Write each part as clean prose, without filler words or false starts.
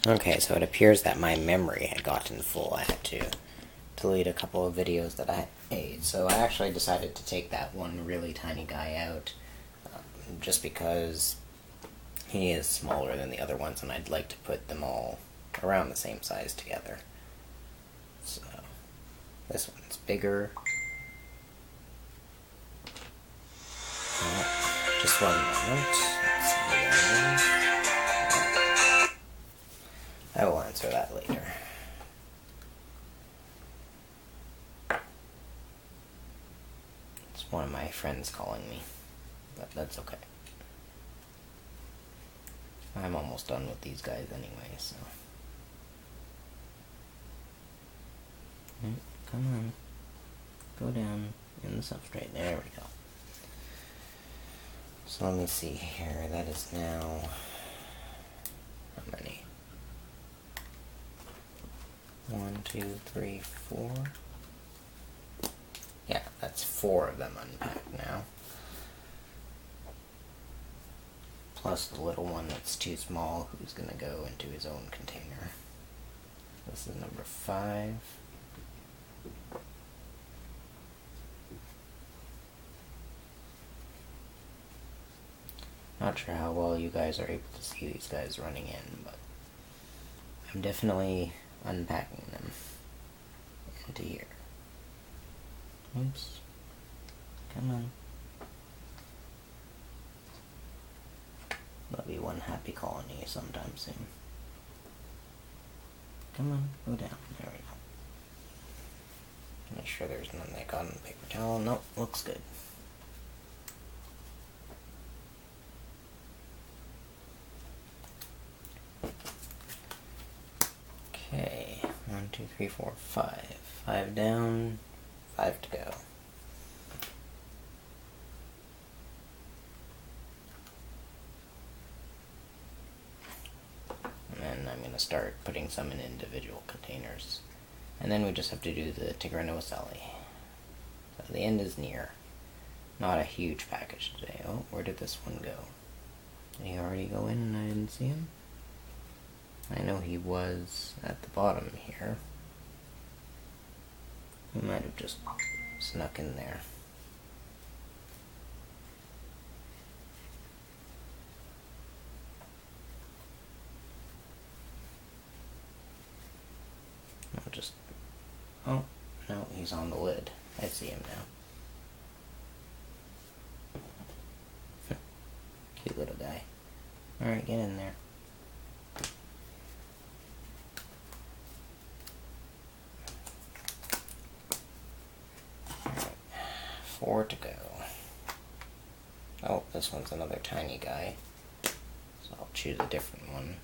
Okay, so it appears that my memory had gotten full. I had to delete a couple of videos that I made. So I actually decided to take that one really tiny guy out, just because he is smaller than the other ones, and I'd like to put them all around the same size together. So this one's bigger. Just one moment. I will answer that later. It's one of my friends calling me, but that's okay. I'm almost done with these guys anyway, so. Come on. Go down in the substrate. There we go. So let me see here. That is now... how many? 1, 2, 3, 4. Yeah, that's 4 of them unpacked now. Plus the little one that's too small, who's going to go into his own container. This is number 5. Not sure how well you guys are able to see these guys running in, but I'm definitely unpacking them into here. Oops. Come on. There'll be one happy colony sometime soon. Come on, go down. There we go. Make sure there's none that got on the paper towel. Nope, looks good. Okay, 1, 2, 3, 4, 5. 5 down, 5 to go. And then I'm going to start putting some in individual containers. And then we just have to do the Tigranocelli. So the end is near. Not a huge package today. Oh, where did this one go? Did he already go in and I didn't see him? I know he was at the bottom here. He might have just snuck in there. I'll just... oh, no, he's on the lid. I see him now. Cute little guy. Alright, get in there. Alright, 4 to go. Oh, this one's another tiny guy. So I'll choose a different one.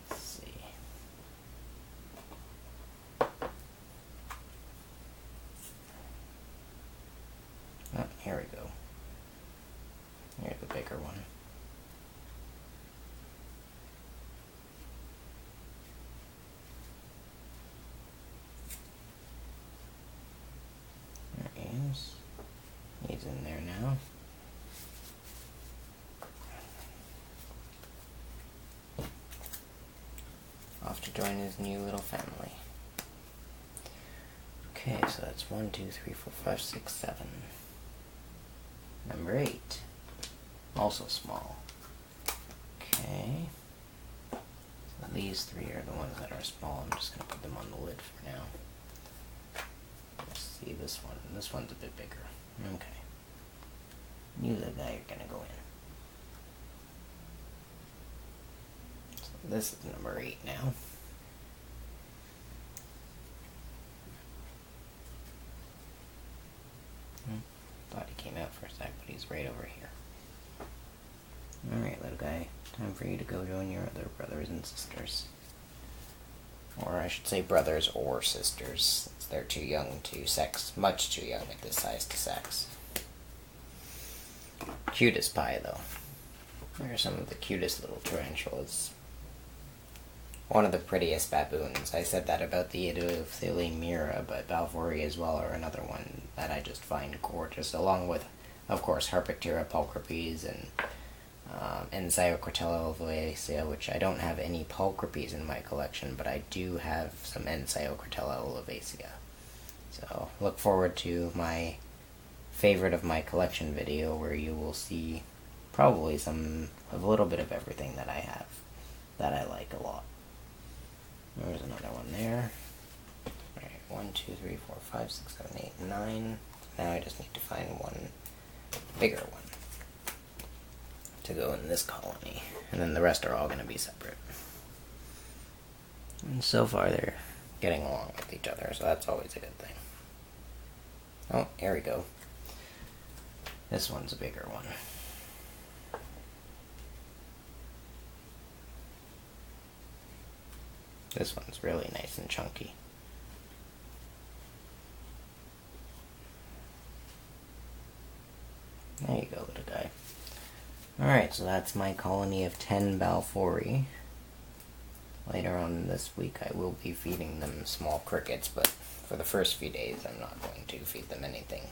Let's see. Oh, here we go. Here's the bigger one. There he is. He's in there now. Off to join his new little family. Okay, so that's 1, 2, 3, 4, 5, 6, 7. Number 8. Also small. Okay. So these 3 are the ones that are small. I'm just going to put them on the lid for now. Let's see this one. This one's a bit bigger. Okay. You the guy you're going to go in. So this is number 8 now. Thought he came out for a sec, but he's right over here. Alright, little guy. Time for you to go join your other brothers and sisters. Or I should say brothers or sisters, since they're too young to sex. Much too young at this size to sex. Cutest pie, though. There are some of the cutest little tarantulas. One of the prettiest baboons. I said that about the Idophile mira, but Balfouri as well are another one that I just find gorgeous, along with, of course, Harpictera pulchripes and Ensayocortella olivacea, which I don't have any pulchripes in my collection, but I do have some Ensayocortella olivacea. So look forward to my favorite of my collection video, where you will see probably a little bit of everything that I have that I like a lot. There's another one there. Alright, 1, 2, 3, 4, 5, 6, 7, 8, 9. Now I just need to find one bigger one to go in this colony, and then the rest are all going to be separate. And so far they're getting along with each other, so that's always a good thing. Oh, here we go. This one's a bigger one. This one's really nice and chunky. There you go, little guy. Alright, so that's my colony of 10 Balfouri. Later on this week I will be feeding them small crickets, but for the first few days I'm not going to feed them anything.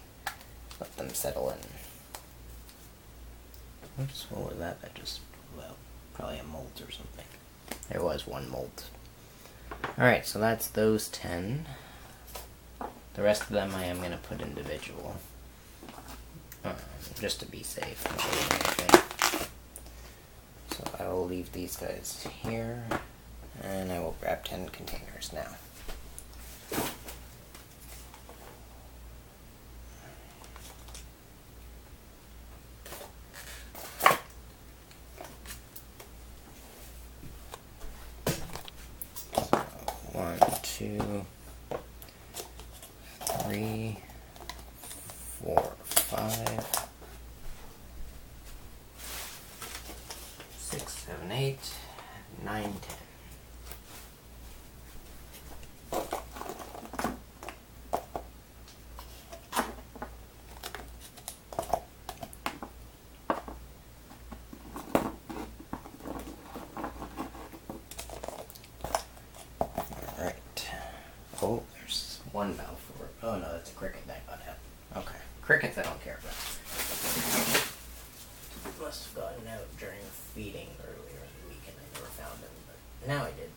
Let them settle in. Oops, what was that? That just, well, probably a molt or something. There was one molt. Alright, so that's those 10. The rest of them I am going to put individual. Just to be safe. So I will leave these guys here, and I will grab 10 containers now. So 1, 2, 3, 4, 5, 6, 7, 8, 9, 10. Alright. Oh, there's one Balfour. Oh no, that's a cricket that got out. Okay. Crickets I don't care about. Must have gotten out during feeding earlier in the week and I never found them, but now I did.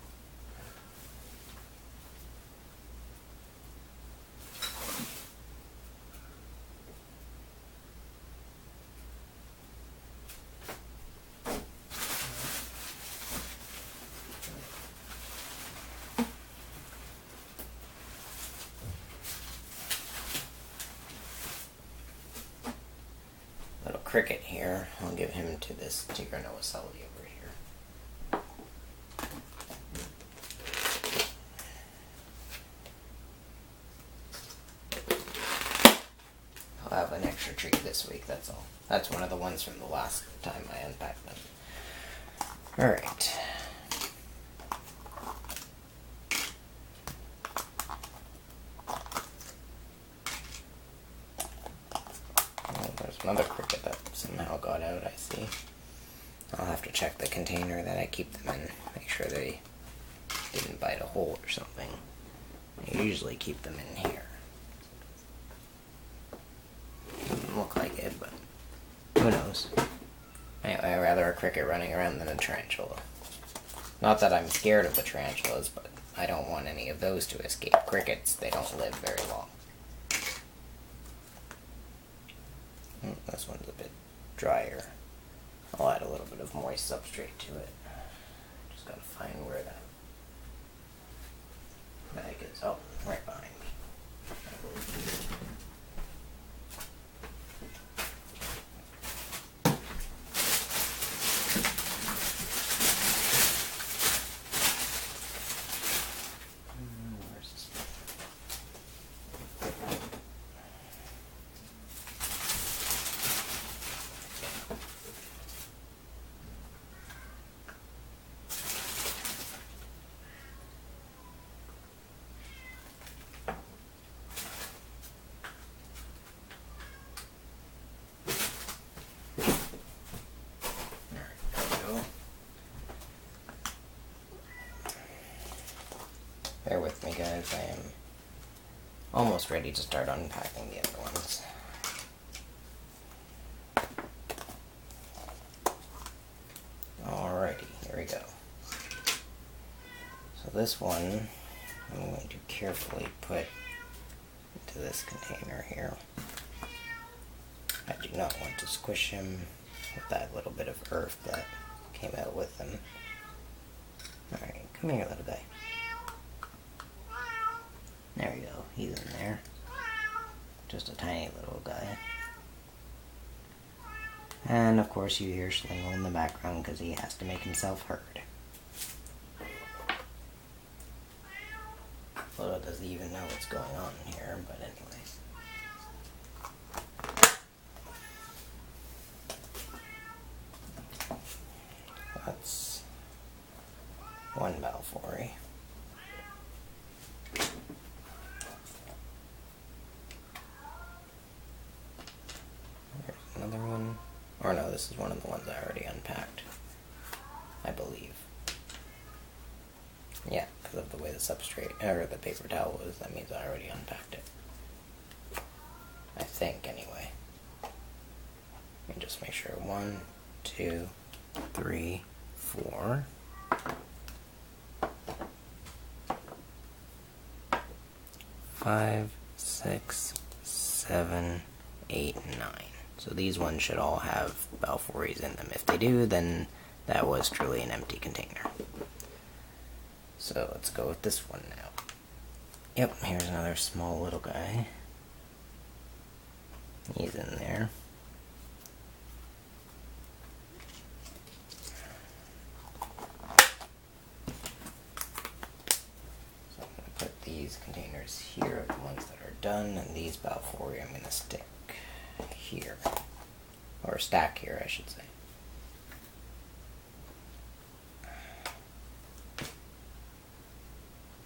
Little cricket here. I'll give him to this Tigranoacelli over here. I'll have an extra treat this week, that's all. That's one of the ones from the last time I unpacked them. Alright. There's another cricket that somehow got out, I see. I'll have to check the container that I keep them in, make sure they didn't bite a hole or something. I usually keep them in here. Doesn't look like it, but who knows. Anyway, I'd rather a cricket running around than a tarantula. Not that I'm scared of the tarantulas, but I don't want any of those to escape. Crickets, they don't live very long. This one's a bit drier. I'll add a little bit of moist substrate to it. Just gotta find where that bag is. Oh, right behind me. Where's this? Bear with me, guys. I am almost ready to start unpacking the other ones. this one I'm going to carefully put into this container here. I do not want to squish him with that little bit of earth that came out with him. Alright, come here, little guy. There we go, he's in there. Just a tiny little guy. And of course you hear Schlingle in the background because he has to make himself heard. Photo doesn't even know what's going on here, but anyway. That's one Balfory. There's another one. Or no, this is one of the ones I already unpacked, I believe. Yeah, because of the way the substrate, or the paper towel was, that means I already unpacked it. I think, anyway. Let me just make sure. 1, 2, 3, 4. 5, 6, 7, 8, 9. So these ones should all have Balfories in them. If they do, then that was truly an empty container. So let's go with this one now. Yep, here's another small little guy. He's in there. So I'm going to put these containers here, the ones that are done, and these Balfouri I'm going to stick here. Or stack here, I should say.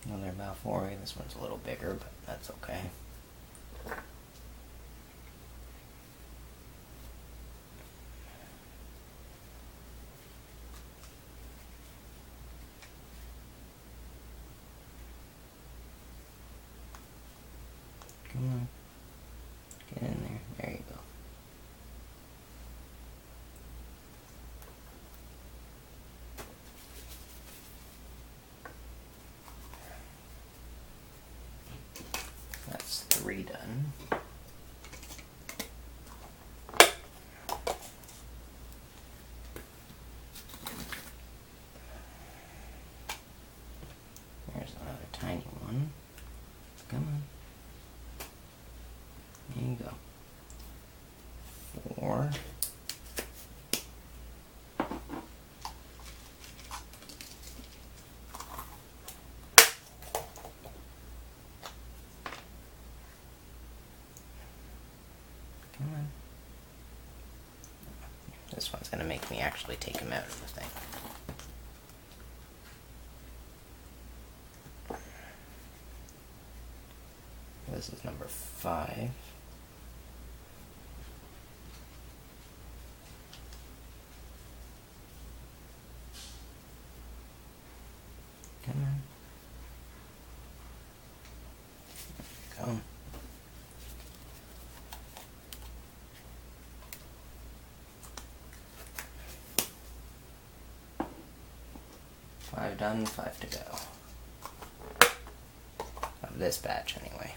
Another Balfouri. This one's a little bigger, but that's okay. Come on. Get in there. There you go. That's 3 done. There's another tiny one. Come on. There you go. 4. Come on. This one's going to make me actually take him out of the thing. This is number 5. Come on. There you go. Five done, 5 to go. Of this batch, anyway.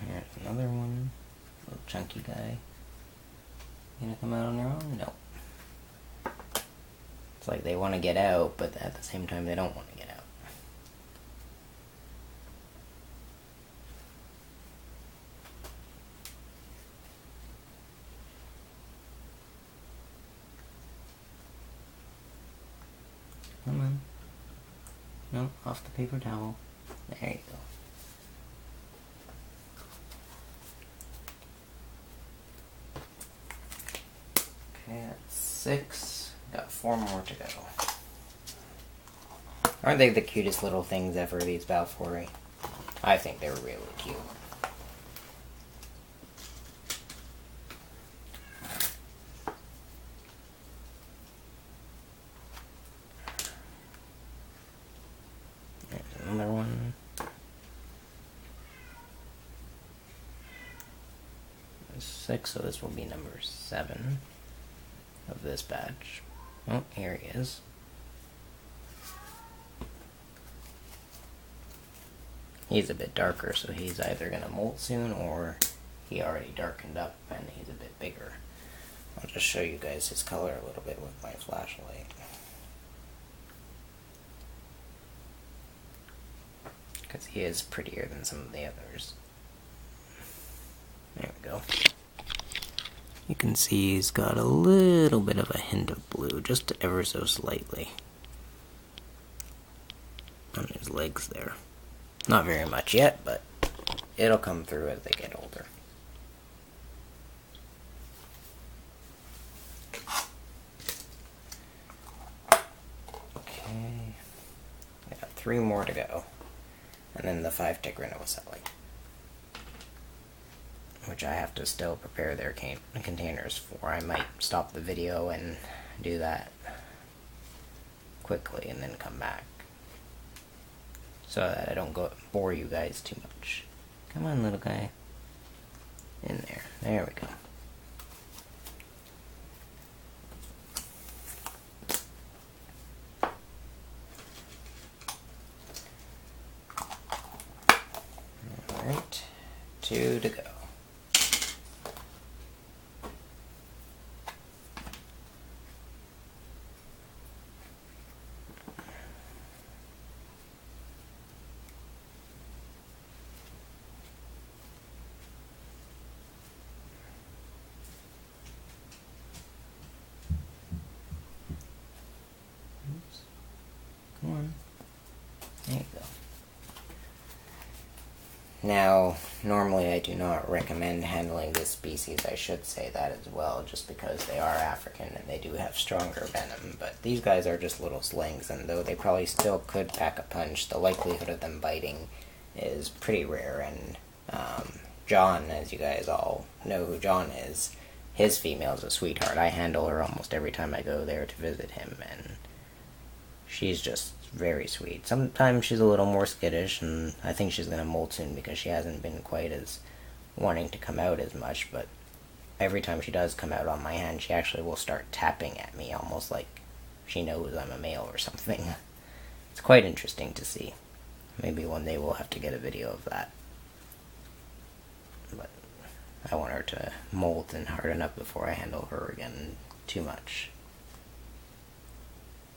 Here's another one. Little chunky guy. Gonna come out on their own? No. It's like they want to get out, but at the same time they don't want to get out. Come on. No, off the paper towel. There you go. Okay, that's 6. Got 4 more to go. Aren't they the cutest little things ever, these Balfouri? I think they're really cute. There's another one. There's 6, so this will be number 7 of this batch. Oh, here he is. He's a bit darker, so he's either going to molt soon or he already darkened up and he's a bit bigger. I'll just show you guys his color a little bit with my flashlight. Because he is prettier than some of the others. There we go. You can see he's got a little bit of a hint of blue, just ever so slightly, on his legs there. Not very much yet, but it'll come through as they get older. Okay, we got 3 more to go, and then the 5-tick Rehoming, which I have to still prepare their containers for. I might stop the video and do that quickly and then come back, so that I don't bore you guys too much. Come on, little guy. In there. There we go. Alright. 2 to go. Come on. There you go. Now, normally I do not recommend handling this species. I should say that as well, just because they are African and they do have stronger venom. But these guys are just little slings, and though they probably still could pack a punch, the likelihood of them biting is pretty rare. And John, as you guys all know who John is, his female's a sweetheart. I handle her almost every time I go there to visit him, and she's just very sweet. Sometimes she's a little more skittish, and I think she's going to molt soon because she hasn't been quite as wanting to come out as much, but every time she does come out on my hand, she actually will start tapping at me, almost like she knows I'm a male or something. It's quite interesting to see. Maybe one day we'll have to get a video of that. But I want her to molt and harden up before I handle her again too much.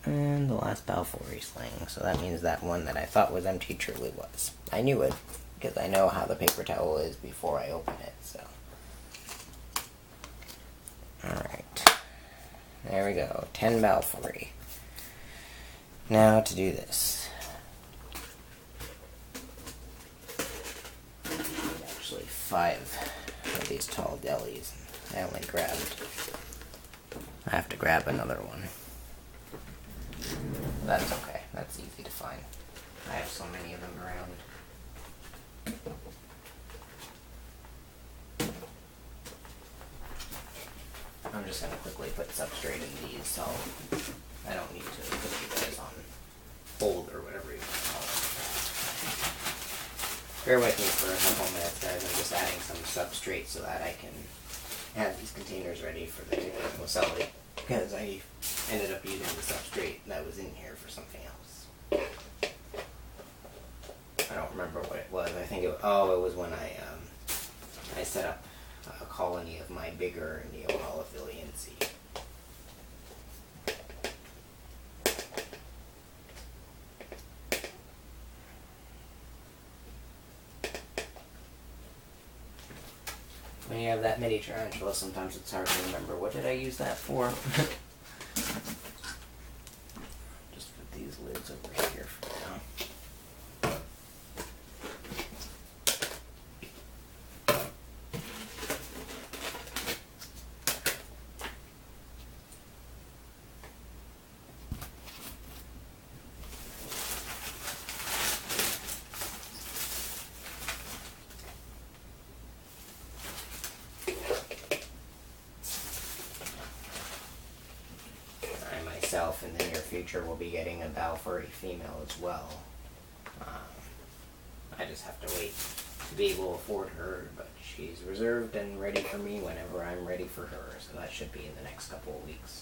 And the last Balfour sling, so that means that one that I thought was empty truly was. I knew it, because I know how the paper towel is before I open it, so. Alright. There we go, 10 Balfour. Now to do this. Actually 5 of these tall delis. I only grabbed. I have to grab another one. That's okay. That's easy to find. I have so many of them around. I'm just going to quickly put substrate in these, so I don't need to put you guys on hold or whatever you want to call it. Bear with me for a couple minutes, guys. I'm just adding some substrate so that I can have these containers ready for the Rehoming, because I ended up using the substrate that was in here for something else. I don't remember what it was. I think it was when I set up a colony of my bigger Neoholophilian seed. When you have that many tarantulas, sometimes it's hard to remember, what did I use that for? Just put these lids over here for now. In the near future will be getting a Balfour female as well. I just have to wait to be able to afford her, but she's reserved and ready for me whenever I'm ready for her, so that should be in the next couple of weeks.